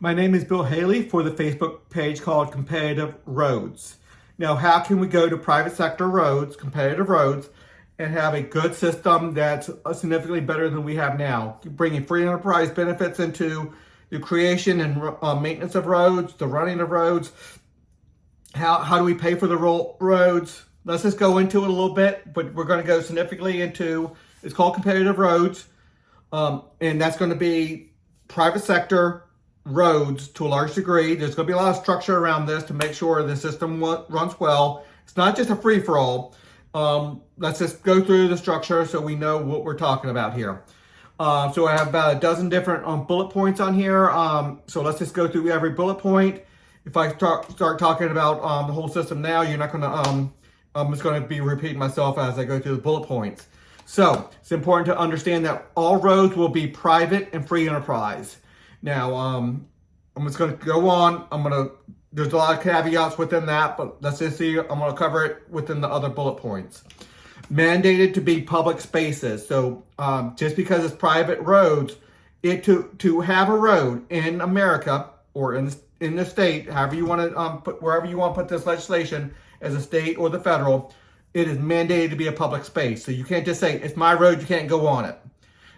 My name is Bill Haley for the Facebook page called Competitive Roads. Now, how can we go to private sector roads, competitive roads, and have a good system that's significantly better than we have now? Bringing free enterprise benefits into the creation and maintenance of roads, the running of roads. How do we pay for the roads? Let's just go into it a little bit, but we're going to go significantly into, it's called competitive roads, and that's going to be private sector roads to a large degree. There's going to be a lot of structure around this to make sure the system runs well. It's not just a free-for-all. Let's just go through the structure so we know what we're talking about here. So I have about a dozen different bullet points on here. So let's just go through every bullet point. If I start talking about the whole system now, you're not going to, I'm just going to be repeating myself as I go through the bullet points. So it's important to understand that all roads will be private and free enterprise. Now, I'm just going to go on. There's a lot of caveats within that, but let's just see, I'm going to cover it within the other bullet points. Mandated to be public spaces. So just because it's private roads, to have a road in America or in the state, however you want to wherever you want to put this legislation, as a state or the federal, it is mandated to be a public space. So you can't just say, it's my road, you can't go on it.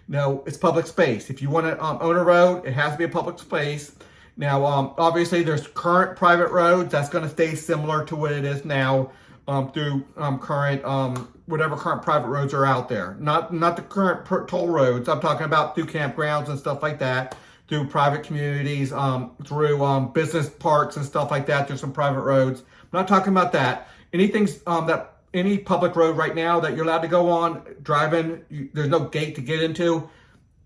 No, it's public space. If you want to own a road, it has to be a public space. Now, obviously, there's current private roads. That's going to stay similar to what it is now through whatever current private roads are out there. Not the current toll roads. I'm talking about through campgrounds and stuff like that, through private communities, through business parks and stuff like that. There's some private roads. I'm not talking about that. Any public road right now that you're allowed to go on, driving, there's no gate to get into,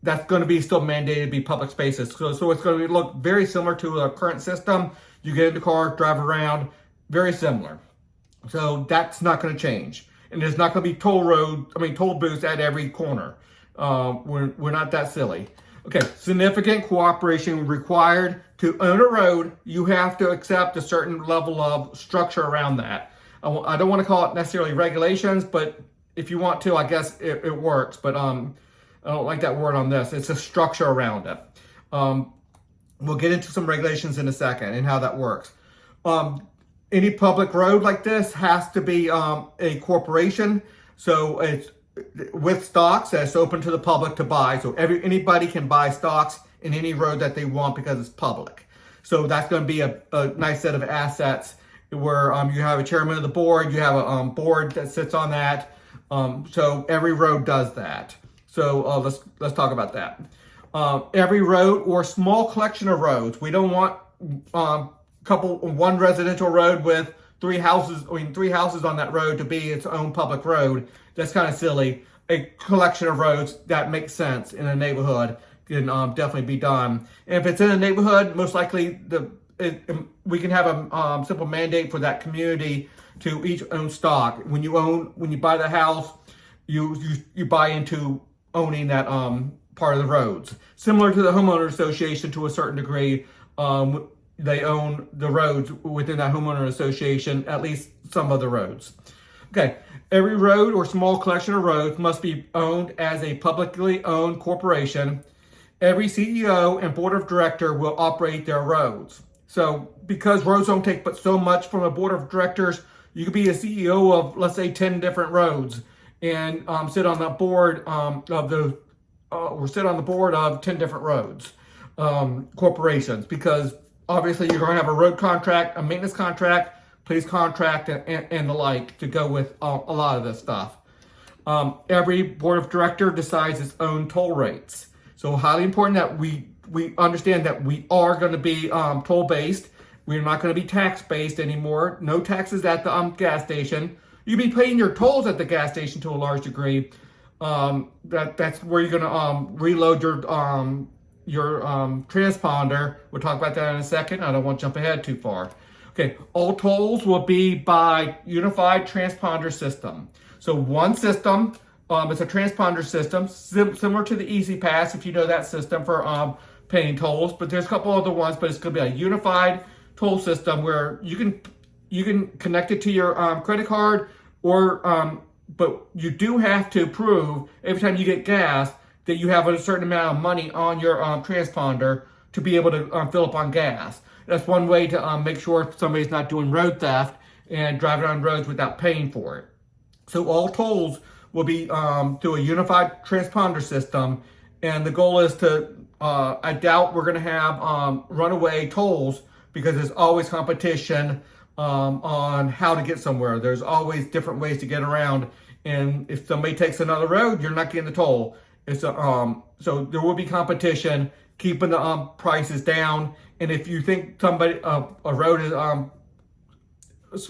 that's going to be still mandated to be public spaces. So it's going to look very similar to the current system. You get in the car, drive around, very similar. So that's not going to change. And there's not going to be toll booths at every corner. We're not that silly. Okay, significant cooperation required. To own a road, you have to accept a certain level of structure around that. I don't want to call it necessarily regulations, but if you want to, I guess it works. But I don't like that word on this. It's a structure around it. We'll get into some regulations in a second and how that works. Any public road like this has to be a corporation. So it's with stocks that's open to the public to buy. So anybody can buy stocks in any road that they want because it's public. So that's going to be a nice set of assets where you have a chairman of the board, you have a board that sits on that. So every road does that. So let's talk about that. Every road or small collection of roads. We don't want one residential road with three houses on that road to be its own public road. That's kind of silly. A collection of roads that makes sense in a neighborhood can definitely be done. And if it's in a neighborhood, most likely we can have a simple mandate for that community to each own stock. When you buy the house, you buy into owning that part of the roads. Similar to the homeowner association to a certain degree, they own the roads within that homeowner association, at least some of the roads. Okay, every road or small collection of roads must be owned as a publicly owned corporation. Every CEO and board of director will operate their roads. So because roads don't take but so much from a board of directors, you could be a CEO of, let's say, 10 different roads and sit on the board sit on the board of 10 different roads, corporations, because obviously you're going to have a road contract, a maintenance contract, police contract, and the like to go with a lot of this stuff. Every board of director decides its own toll rates. So highly important that we understand that we are going to be toll-based. We're not going to be tax-based anymore. No taxes at the gas station. You'll be paying your tolls at the gas station to a large degree. That's where you're going to reload your transponder. We'll talk about that in a second. I don't want to jump ahead too far. Okay, all tolls will be by unified transponder system. So one system, it's a transponder system, similar to the Easy Pass, if you know that system for paying tolls. But there's a couple other ones, but it's going to be a unified toll system where you can connect it to your credit card, or but you do have to prove every time you get gas that you have a certain amount of money on your transponder to be able to fill up on gas. That's one way to make sure somebody's not doing road theft and driving on roads without paying for it. So all tolls will be through a unified transponder system, and the goal is to, I doubt we're going to have runaway tolls, because there's always competition on how to get somewhere. There's always different ways to get around, and if somebody takes another road, you're not getting the toll. It's so there will be competition, keeping the prices down. And if you think somebody a road is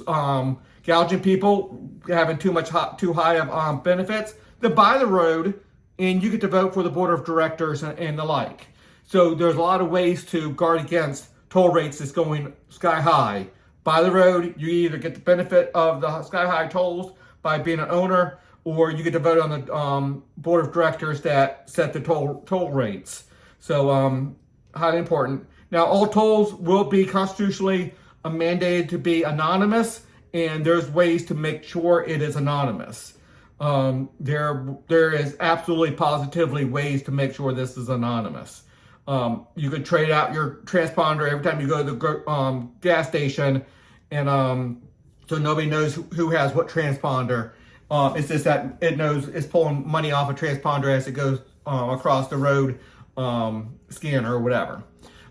gouging people, having too high of benefits, then buy the road, and you get to vote for the board of directors and the like. So there's a lot of ways to guard against toll rates that's going sky high. Buy the road, you either get the benefit of the sky high tolls by being an owner, or you get to vote on the board of directors that set the toll rates. So highly important. Now, all tolls will be constitutionally mandated to be anonymous, and there's ways to make sure it is anonymous. There is absolutely positively ways to make sure this is anonymous. You could trade out your transponder every time you go to the gas station, and so nobody knows who has what transponder. It's just that it knows it's pulling money off a transponder as it goes across the road scanner or whatever.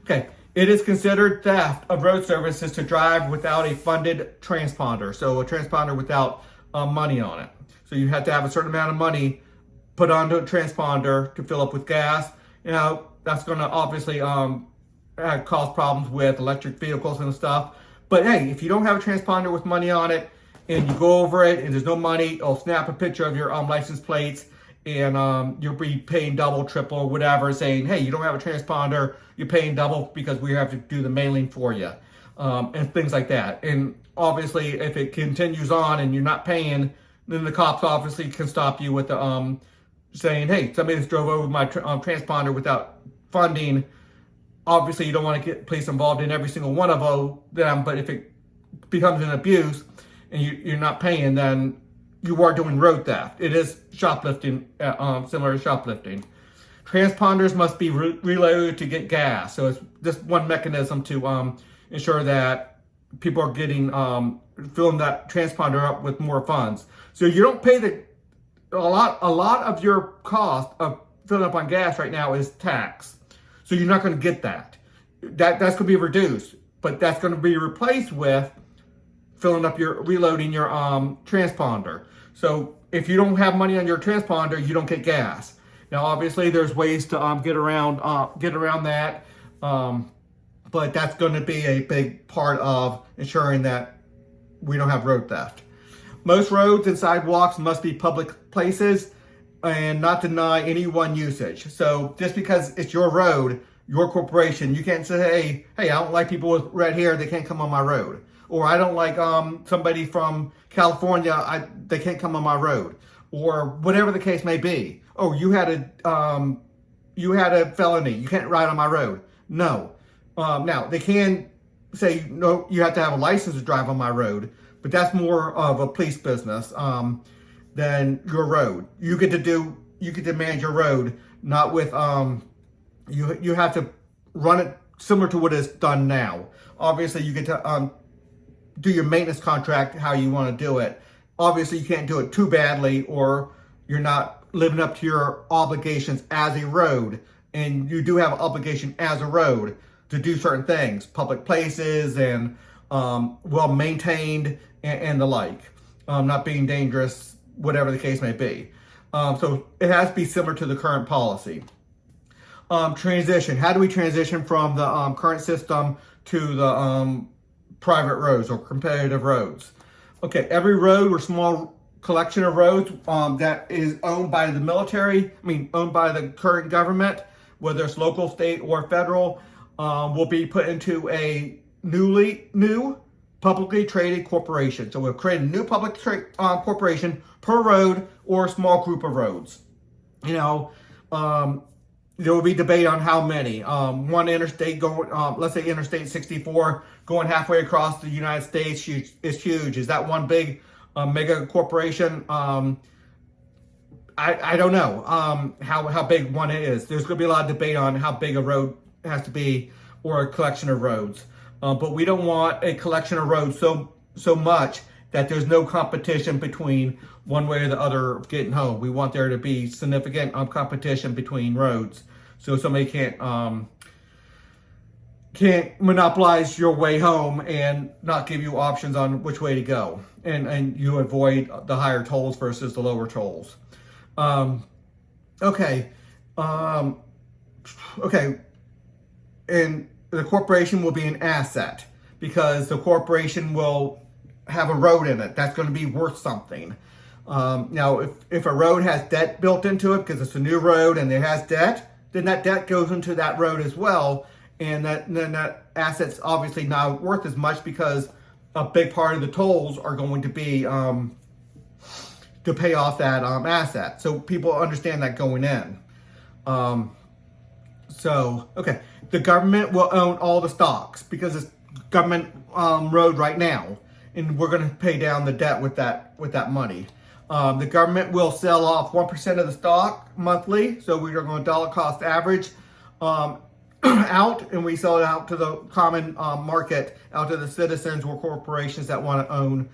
Okay, it is considered theft of road services to drive without a funded transponder. So a transponder without money on it. So you have to have a certain amount of money put onto a transponder to fill up with gas. You know, that's going to obviously cause problems with electric vehicles and stuff. But hey, if you don't have a transponder with money on it, and you go over it and there's no money, it'll snap a picture of your license plates, and you'll be paying double, triple, whatever, saying, hey, you don't have a transponder, you're paying double because we have to do the mailing for you, and things like that. And obviously, if it continues on and you're not paying, then the cops obviously can stop you with the saying, hey, somebody just drove over my transponder without funding. Obviously, you don't want to get police involved in every single one of them, but if it becomes an abuse and you're not paying, then you are doing road theft. It is shoplifting, similar to shoplifting. Transponders must be reloaded to get gas. So it's just one mechanism to ensure that people are getting, filling that transponder up with more funds. So you don't pay a lot of your cost of filling up on gas right now is tax. So you're not going to get that. That's going to be reduced, but that's going to be replaced with reloading your transponder. So if you don't have money on your transponder, you don't get gas. Now, obviously, there's ways to get around that, but that's going to be a big part of ensuring that we don't have road theft. Most roads and sidewalks must be public places and not deny anyone usage. So just because it's your road, your corporation, you can't say, hey, I don't like people with red hair, they can't come on my road. Or I don't like somebody from California, they can't come on my road. Or whatever the case may be. Oh, you had a felony, you can't ride on my road. No. Now, they can say, no, you have to have a license to drive on my road, but that's more of a police business than your road. You get to manage your road, not with, you have to run it similar to what is done now. Obviously, you get to do your maintenance contract how you want to do it. Obviously, you can't do it too badly, or you're not living up to your obligations as a road. And you do have an obligation as a road to do certain things, public places and well maintained and the like, not being dangerous, whatever the case may be. So it has to be similar to the current policy. Transition. How do we transition from the current system to the private roads or competitive roads? Okay, every road or small collection of roads that is owned by the military, owned by the current government, whether it's local, state, or federal, will be put into a new publicly traded corporation. So we'll create a new public corporation per road or a small group of roads. You know, there will be debate on how many. One interstate going, let's say Interstate 64, going halfway across the United States is huge. Is that one big mega corporation? I don't know how big one is. There's going to be a lot of debate on how big a road has to be, or a collection of roads. But we don't want a collection of roads so much that there's no competition between one way or the other of getting home. We want there to be significant competition between roads, so somebody can't monopolize your way home and not give you options on which way to go, and you avoid the higher tolls versus the lower tolls. Okay, and the corporation will be an asset because the corporation will have a road in it that's going to be worth something. Now, if a road has debt built into it because it's a new road and it has debt, then that debt goes into that road as well, and then that asset's obviously not worth as much because a big part of the tolls are going to be to pay off that asset. So people understand that going in. The government will own all the stocks because it's government road right now, and we're going to pay down the debt with that money. The government will sell off 1% of the stock monthly, so we are going to dollar cost average out, and we sell it out to the common market, out to the citizens or corporations that want to own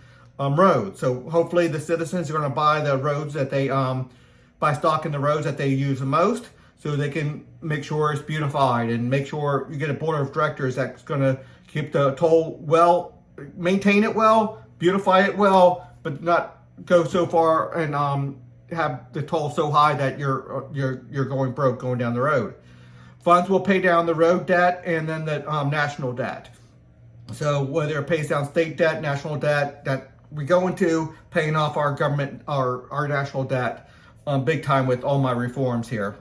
roads. So hopefully the citizens are going to buy the roads that they buy stock in the roads that they use the most, so they can make sure it's beautified and make sure you get a board of directors that's going to keep the toll well, maintain it well, beautify it well, but not go so far and have the toll so high that you're going broke going down the road. Funds will pay down the road debt and then the national debt. So whether it pays down state debt, national debt, that we go into paying off our government, our national debt big time with all my reforms here.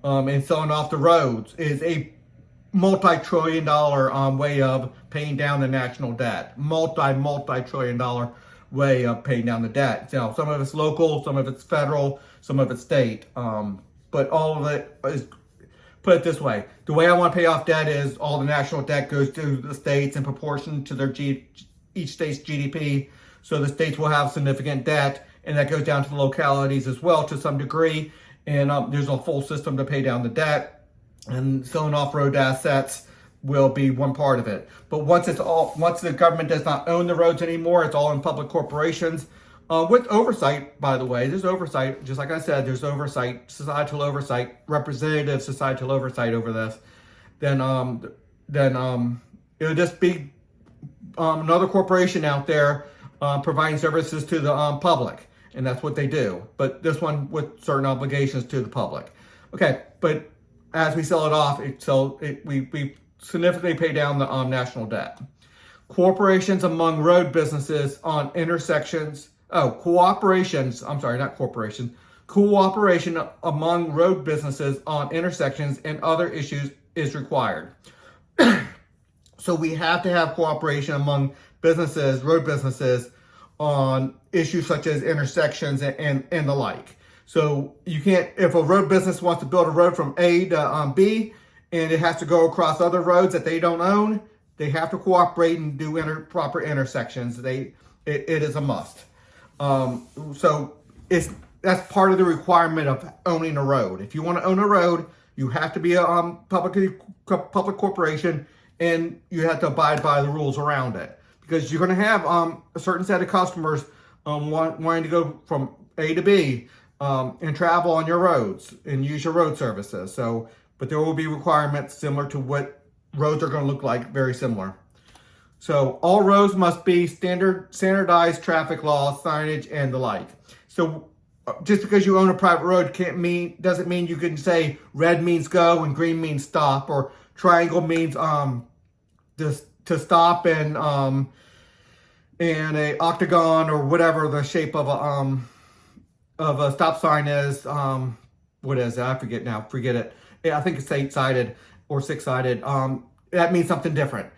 And selling off the roads is a multi-trillion dollar way of paying down the national debt. Multi-trillion dollar way of paying down the debt. Now, some of it's local, some of it's federal, some of it's state. But all of it is, put it this way, the way I want to pay off debt is all the national debt goes to the states in proportion to their each state's GDP. So the states will have significant debt, and that goes down to the localities as well to some degree. And there's a full system to pay down the debt, and selling off road assets will be one part of it. But once the government does not own the roads anymore, it's all in public corporations. With oversight, by the way, there's oversight, just like I said, there's oversight, societal oversight, representative societal oversight over this. Then it'll just be another corporation out there providing services to the public, and that's what they do. But this one with certain obligations to the public. Okay, but as we sell it off, we significantly pay down the national debt. Corporations among road businesses on intersections. Cooperation among road businesses on intersections and other issues is required. So we have to have cooperation among businesses, road businesses, on issues such as intersections and the like. So you can't, if a road business wants to build a road from A to B, and it has to go across other roads that they don't own, they have to cooperate and do proper intersections. It is a must. So that's part of the requirement of owning a road. If you want to own a road, you have to be a public corporation, and you have to abide by the rules around it, because you're going to have a certain set of customers wanting to go from A to B and travel on your roads and use your road services. So, but there will be requirements similar to what roads are going to look like, very similar. So all roads must be standardized traffic laws, signage, and the like. So just because you own a private road doesn't mean you can say red means go and green means stop, or triangle means to stop, and a octagon or whatever the shape of a stop sign is. What is it? I forget now. Forget it. I think it's 8-sided or 6-sided. That means something different.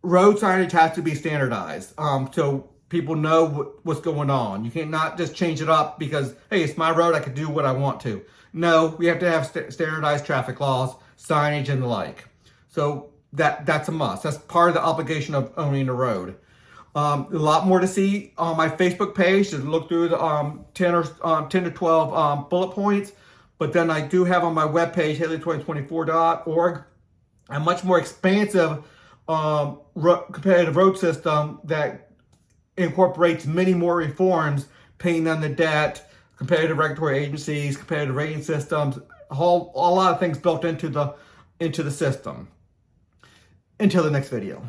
Road signage has to be standardized, so people know what's going on. You can't not just change it up because, hey, it's my road, I can do what I want to. No, we have to have standardized traffic laws, signage, and the like. So that's a must. That's part of the obligation of owning a road. A lot more to see on my Facebook page. To look through the 10 to 12 bullet points. But then I do have on my webpage, Haley2024.org, a much more expansive competitive road system that incorporates many more reforms, paying down the debt, competitive regulatory agencies, competitive rating systems, a lot of things built into the system. Until the next video.